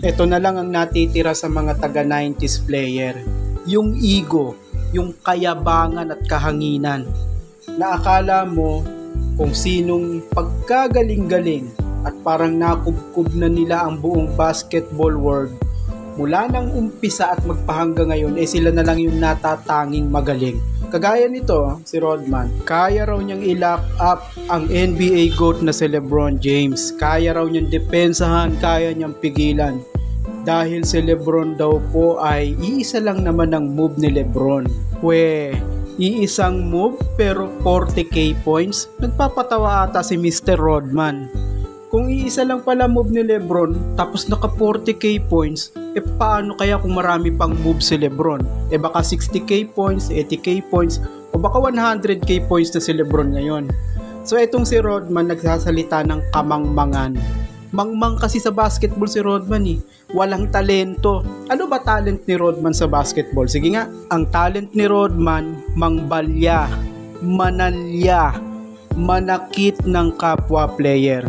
Ito na lang ang natitira sa mga taga 90s player. Yung ego, yung kayabangan at kahanginan. Na akala mo kung sinong pagkagaling-galing at parang nakubkub na nila ang buong basketball world. Mula nang umpisa at magpahanggang ngayon, sila na lang yung natatanging magaling. Kagaya nito, si Rodman, kaya raw niyang i-lock up ang NBA GOAT na si LeBron James. Kaya raw niyang depensahan, kaya niyang pigilan. Dahil si LeBron daw po ay iisa lang naman ang move ni LeBron. Iisang move pero 40k points? Nagpapatawa ata si Mr. Rodman. Kung iisa lang pala move ni LeBron tapos naka 40k points, paano kaya kung marami pang move si LeBron? Baka 60k points, 80k points, o baka 100k points na si LeBron ngayon. So itong si Rodman nagsasalita ng kamangmangan. Mangmang kasi sa basketball si Rodman Walang talento. Ano ba talent ni Rodman sa basketball? Sige nga, ang talent ni Rodman, mangbalya, manalya, manakit ng kapwa player.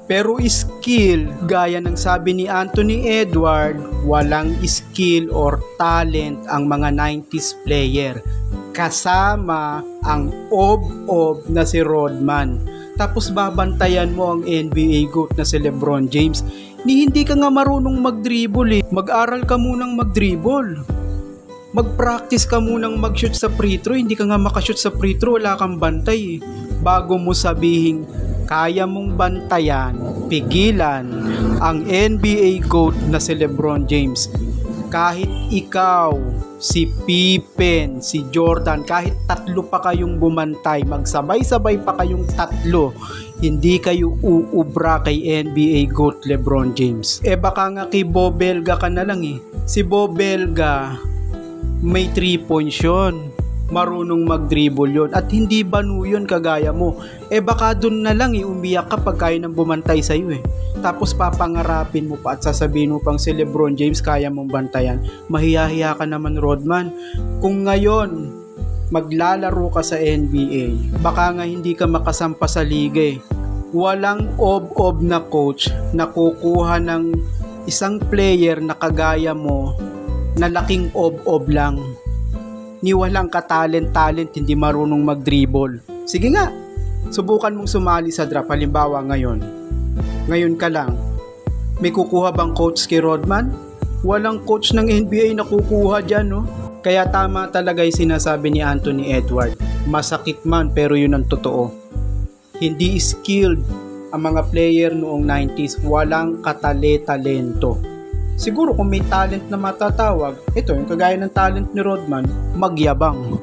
Pero skill, gaya ng sabi ni Anthony Edward, walang skill or talent ang mga 90s player. Kasama ang ob-ob na si Rodman. Tapos babantayan mo ang NBA GOAT na si LeBron James. Hindi ka nga marunong mag-dribble Mag-aral ka munang mag-dribble. Mag-practice ka munang mag-shoot sa free throw. Hindi ka nga makashoot sa free throw, wala kang bantay Bago mo sabihin kaya mong bantayan, pigilan ang NBA GOAT na si LeBron James. Kahit ikaw, si Pippen, si Jordan, kahit tatlo pa kayong bumantay, magsabay-sabay pa kayong tatlo, hindi kayo uubra kay NBA GOAT LeBron James. Baka nga kay Bobelga ka na lang Si Bobelga, may 3 points yun. Marunong mag-dribble yun at hindi banu yun kagaya mo. Baka dun na lang umiyak ka pag kaya nang bumantay sa'yo Tapos papangarapin mo pa at sasabihin mo pang si LeBron James kaya mong bantayan. Mahiyahiya ka naman, Rodman. Kung ngayon maglalaro ka sa NBA, baka nga hindi ka makasampa sa liga Walang ob-ob na coach na kukuha ng isang player na kagaya mo na laking ob-ob lang. Ni walang katalent-talent, hindi marunong mag-dribble. Sige nga, subukan mong sumali sa draft. Halimbawa ngayon ka lang. May kukuha bang coach kay Rodman? Walang coach ng NBA na kukuha dyan Kaya tama talaga yung sinasabi ni Anthony Edward. Masakit man pero yun ang totoo. Hindi skilled ang mga player noong 90s. Walang katale-talento. Siguro kung may talent na matatawag, ito yung kagaya ng talent ni Rodman, magyabang.